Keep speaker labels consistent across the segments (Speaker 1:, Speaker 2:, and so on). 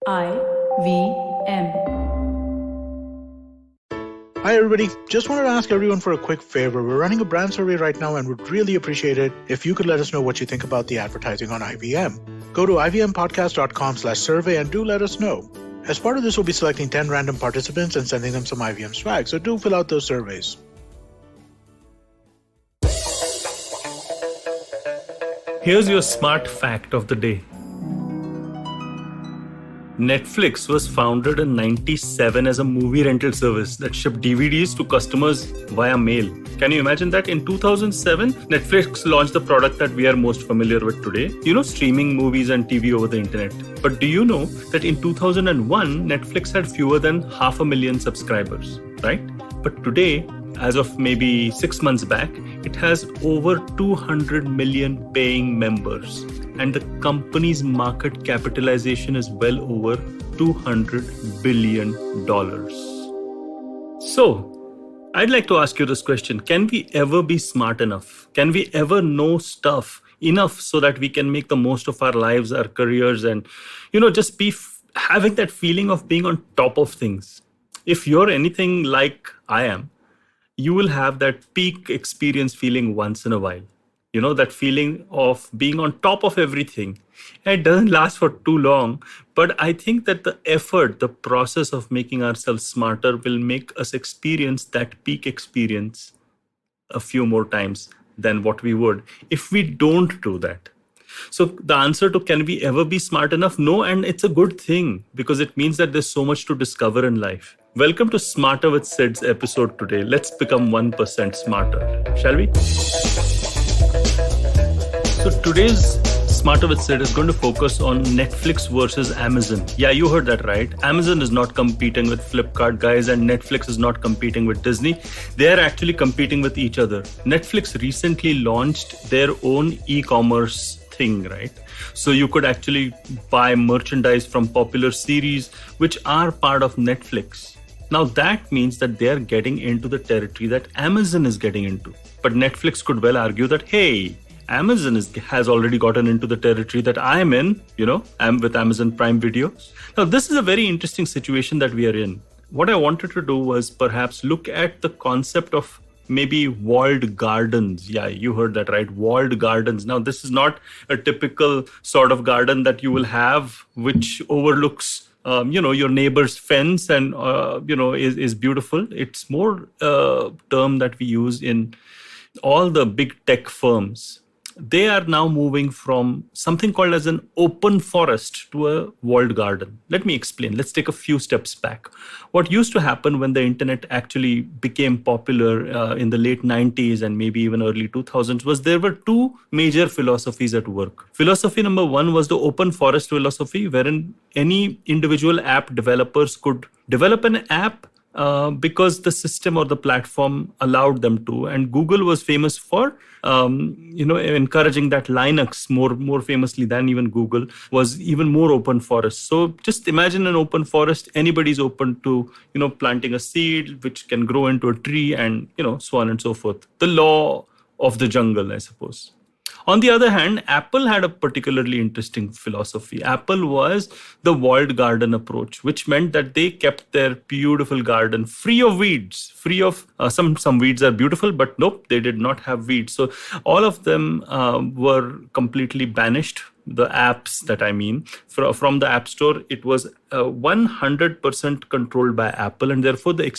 Speaker 1: IVM.
Speaker 2: Hi, everybody. Just wanted to ask everyone for a quick favor. We're running a brand survey right now and would really appreciate it if you could let us know what you think about the advertising on IVM. Go to ivmpodcast.com/survey and do let us know. As part of this, we'll be selecting 10 random participants and sending them some IVM swag, so do fill out those surveys.
Speaker 3: Here's your smart fact of the day. Netflix was founded in 1997 as a movie rental service that shipped DVDs to customers via mail. Can you imagine that? In 2007, Netflix launched the product that we are most familiar with today. Streaming movies and TV over the internet. But do you know that in 2001, Netflix had fewer than 500,000 subscribers, right? But today, as of maybe 6 months back, it has over 200 million paying members. And the company's market capitalization is well over $200 billion. So, I'd like to ask you this question. Can we ever be smart enough? Can we ever know stuff enough so that we can make the most of our lives, our careers, and, just be having that feeling of being on top of things? If you're anything like I am, you will have that peak experience feeling once in a while. That feeling of being on top of everything. It doesn't last for too long, but I think that the effort, the process of making ourselves smarter will make us experience that peak experience a few more times than what we would if we don't do that. So the answer to can we ever be smart enough? No, and it's a good thing because it means that there's so much to discover in life. Welcome to Smarter with Sid's episode today. Let's become 1% smarter, shall we? So today's Smarter with Sid is going to focus on Netflix versus Amazon. Yeah, you heard that right. Amazon is not competing with Flipkart, guys, and Netflix is not competing with Disney. They are actually competing with each other. Netflix recently launched their own e-commerce thing, right? So you could actually buy merchandise from popular series which are part of Netflix. Now that means that they are getting into the territory that Amazon is getting into. But Netflix could well argue that, hey, Amazon has already gotten into the territory that I'm in, I'm with Amazon Prime Video. Now, this is a very interesting situation that we are in. What I wanted to do was perhaps look at the concept of maybe walled gardens. Yeah, you heard that right, walled gardens. Now, this is not a typical sort of garden that you will have, which overlooks your neighbor's fence and, is beautiful. It's more a term that we use in all the big tech firms. They are now moving from something called as an open forest to a walled garden. Let me explain. Let's take a few steps back. What used to happen when the internet actually became popular in the late 90s and maybe even early 2000s was there were two major philosophies at work. Philosophy number one was the open forest philosophy, wherein any individual app developers could develop an app because the system or the platform allowed them to. And Google was famous for, encouraging that. Linux, more famously than even Google, was even more open forest. So just imagine an open forest. Anybody's open to, planting a seed which can grow into a tree and, so on and so forth. The law of the jungle, I suppose. On the other hand, Apple had a particularly interesting philosophy. Apple was the walled garden approach, which meant that they kept their beautiful garden free of weeds, free of some weeds are beautiful, but nope, they did not have weeds. So all of them were completely banished. The apps that I mean, from the App Store, it was 100% controlled by Apple. And therefore, the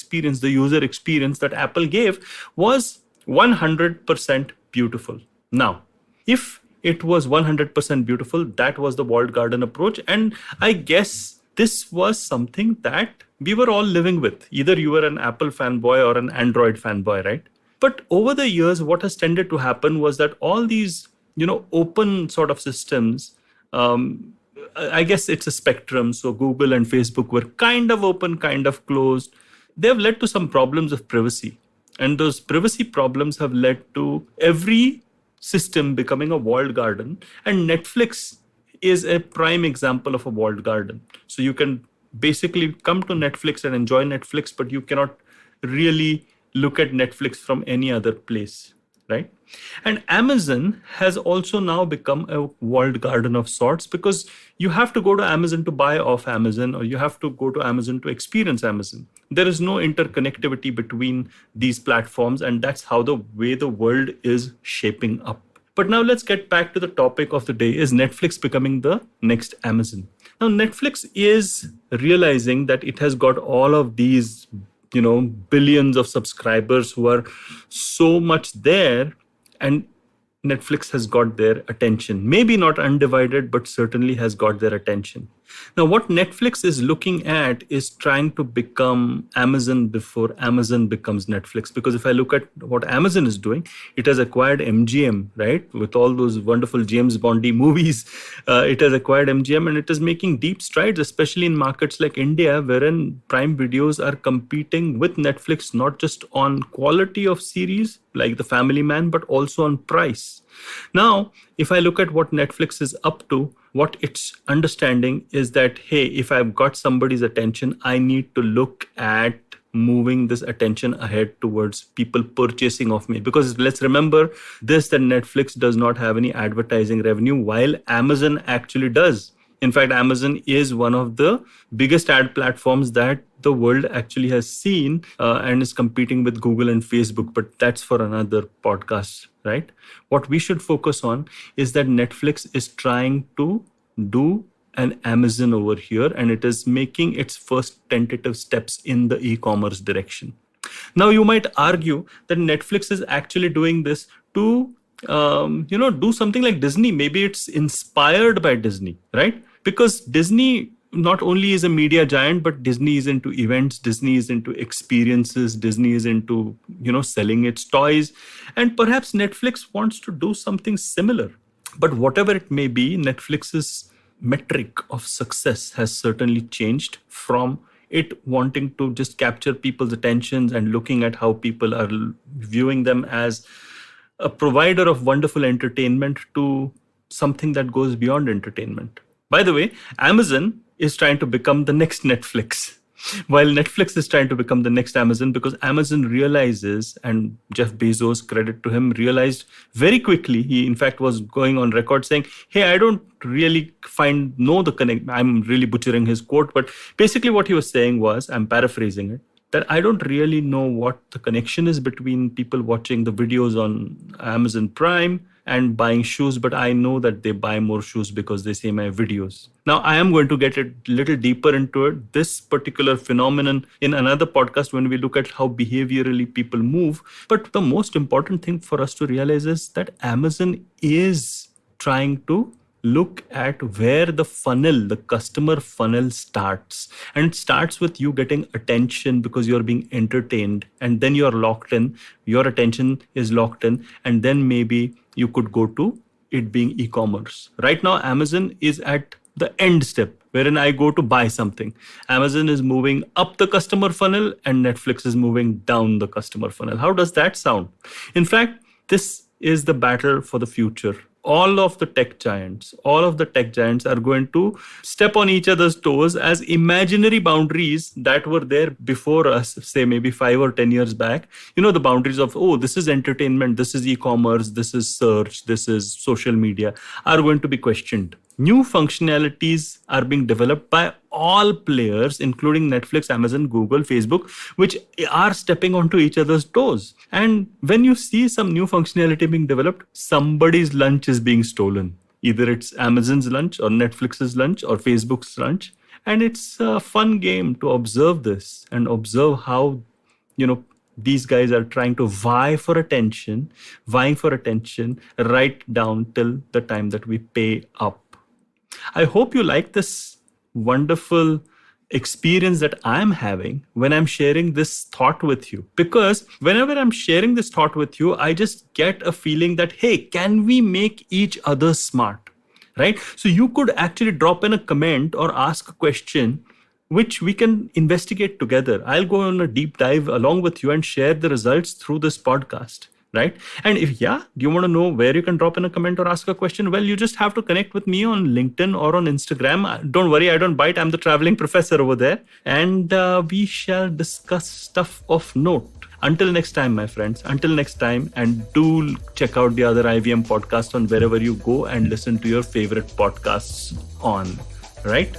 Speaker 3: user experience that Apple gave was 100% beautiful. Now, if it was 100% beautiful, that was the walled garden approach. And I guess this was something that we were all living with. Either you were an Apple fanboy or an Android fanboy, right? But over the years, what has tended to happen was that all these, open sort of systems, I guess it's a spectrum. So Google and Facebook were kind of open, kind of closed. They've led to some problems of privacy. And those privacy problems have led to every system becoming a walled garden, and Netflix is a prime example of a walled garden. So you can basically come to Netflix and enjoy Netflix, but you cannot really look at Netflix from any other place. right? And Amazon has also now become a walled garden of sorts, because you have to go to Amazon to buy off Amazon, or you have to go to Amazon to experience Amazon. There is no interconnectivity between these platforms, and that's how the way the world is shaping up. But now let's get back to the topic of the day. Is Netflix becoming the next Amazon? Now, Netflix is realizing that it has got all of these, billions of subscribers who are so much there, and Netflix has got their attention. Maybe not undivided, but certainly has got their attention. Now, what Netflix is looking at is trying to become Amazon before Amazon becomes Netflix. Because if I look at what Amazon is doing, it has acquired MGM, right? With all those wonderful James Bondy movies, it has acquired MGM, and it is making deep strides, especially in markets like India, wherein Prime Videos are competing with Netflix, not just on quality of series like The Family Man, but also on price. Now, if I look at what Netflix is up to, what it's understanding is that, hey, if I've got somebody's attention, I need to look at moving this attention ahead towards people purchasing of me. Because let's remember this, that Netflix does not have any advertising revenue, while Amazon actually does. In fact, Amazon is one of the biggest ad platforms that the world actually has seen, and is competing with Google and Facebook. But that's for another podcast, right? What we should focus on is that Netflix is trying to do an Amazon over here, and it is making its first tentative steps in the e-commerce direction. Now, you might argue that Netflix is actually doing this to do something like Disney. Maybe it's inspired by Disney, right? Because Disney not only is a media giant, but Disney is into events, Disney is into experiences, Disney is into, selling its toys. And perhaps Netflix wants to do something similar. But whatever it may be, Netflix's metric of success has certainly changed from it wanting to just capture people's attentions and looking at how people are viewing them as a provider of wonderful entertainment to something that goes beyond entertainment. By the way, Amazon is trying to become the next Netflix, while Netflix is trying to become the next Amazon, because Amazon realizes, and Jeff Bezos, credit to him, realized very quickly. He, in fact, was going on record saying, hey, I don't really know the connect. I'm really butchering his quote, but basically what he was saying was, I'm paraphrasing it, that I don't really know what the connection is between people watching the videos on Amazon Prime and buying shoes, but I know that they buy more shoes because they see my videos. Now, I am going to get a little deeper into it, this particular phenomenon, in another podcast when we look at how behaviorally people move. But the most important thing for us to realize is that Amazon is trying to look at where the customer funnel starts. And it starts with you getting attention because you're being entertained, and then you're locked in, your attention is locked in, and then maybe you could go to it being e-commerce. Right now, Amazon is at the end step, wherein I go to buy something. Amazon is moving up the customer funnel and Netflix is moving down the customer funnel. How does that sound? In fact, this is the battle for the future. All of the tech giants are going to step on each other's toes as imaginary boundaries that were there before us, say maybe 5 or 10 years back. The boundaries of, this is entertainment, this is e-commerce, this is search, this is social media, are going to be questioned. New functionalities are being developed by all players, including Netflix, Amazon, Google, Facebook, which are stepping onto each other's toes. And when you see some new functionality being developed, somebody's lunch is being stolen. Either it's Amazon's lunch or Netflix's lunch or Facebook's lunch. And it's a fun game to observe this and observe how, these guys are trying to vying for attention right down till the time that we pay up. I hope you like this wonderful experience that I'm having when I'm sharing this thought with you. Because whenever I'm sharing this thought with you, I just get a feeling that, hey, can we make each other smart, right? So you could actually drop in a comment or ask a question which we can investigate together. I'll go on a deep dive along with you and share the results through this podcast. Right? And if, do you want to know where you can drop in a comment or ask a question? Well, you just have to connect with me on LinkedIn or on Instagram. Don't worry, I don't bite. I'm the traveling professor over there. And we shall discuss stuff of note. Until next time, my friends, and do check out the other IVM podcast on wherever you go and listen to your favorite podcasts on, right?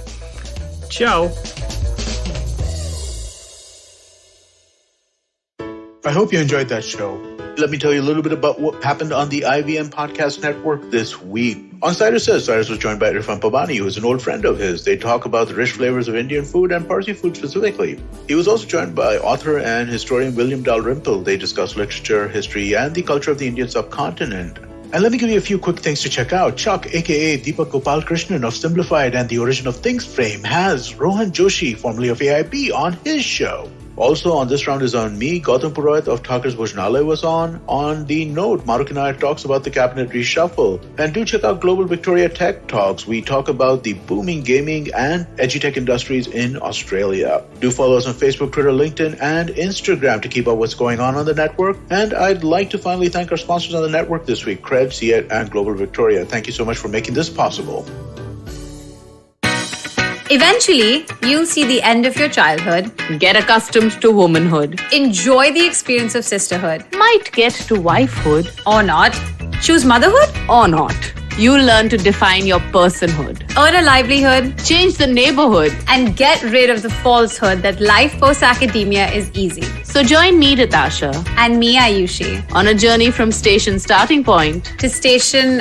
Speaker 3: Ciao.
Speaker 2: I hope you enjoyed that show. Let me tell you a little bit about what happened on the IVM Podcast Network this week. On Cyrus Says, Cyrus was joined by Irfan Pabani, who is an old friend of his. They talk about the rich flavors of Indian food and Parsi food specifically. He was also joined by author and historian William Dalrymple. They discuss literature, history, and the culture of the Indian subcontinent. And let me give you a few quick things to check out. Chuck, aka Deepak Gopal Krishnan of Simplified and the Origin of Things Frame, has Rohan Joshi, formerly of AIB, on his show. Also on This Round is on me, Gautam Purohit of Thakur's Bhojnalaya was on. On The Note, Maruk Nayak talks about the cabinet reshuffle. And do check out Global Victoria Tech Talks. We talk about the booming gaming and edutech industries in Australia. Do follow us on Facebook, Twitter, LinkedIn, and Instagram to keep up what's going on the network. And I'd like to finally thank our sponsors on the network this week, Cred, CIET, and Global Victoria. Thank you so much for making this possible.
Speaker 1: Eventually, you'll see the end of your childhood.
Speaker 4: Get accustomed to womanhood.
Speaker 1: Enjoy the experience of sisterhood.
Speaker 4: Might get to wifehood.
Speaker 1: Or not. Choose motherhood.
Speaker 4: Or not. You'll learn to define your personhood.
Speaker 1: Earn a livelihood.
Speaker 4: Change the neighborhood.
Speaker 1: And get rid of the falsehood that life post-academia is easy.
Speaker 4: So join me, Natasha.
Speaker 1: And me, Ayushi.
Speaker 4: On a journey from station starting point.
Speaker 1: To station,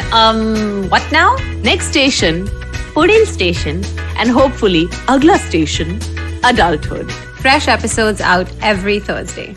Speaker 1: what now?
Speaker 4: Next station, Pudin station. And hopefully, Agla station, adulthood.
Speaker 1: Fresh episodes out every Thursday.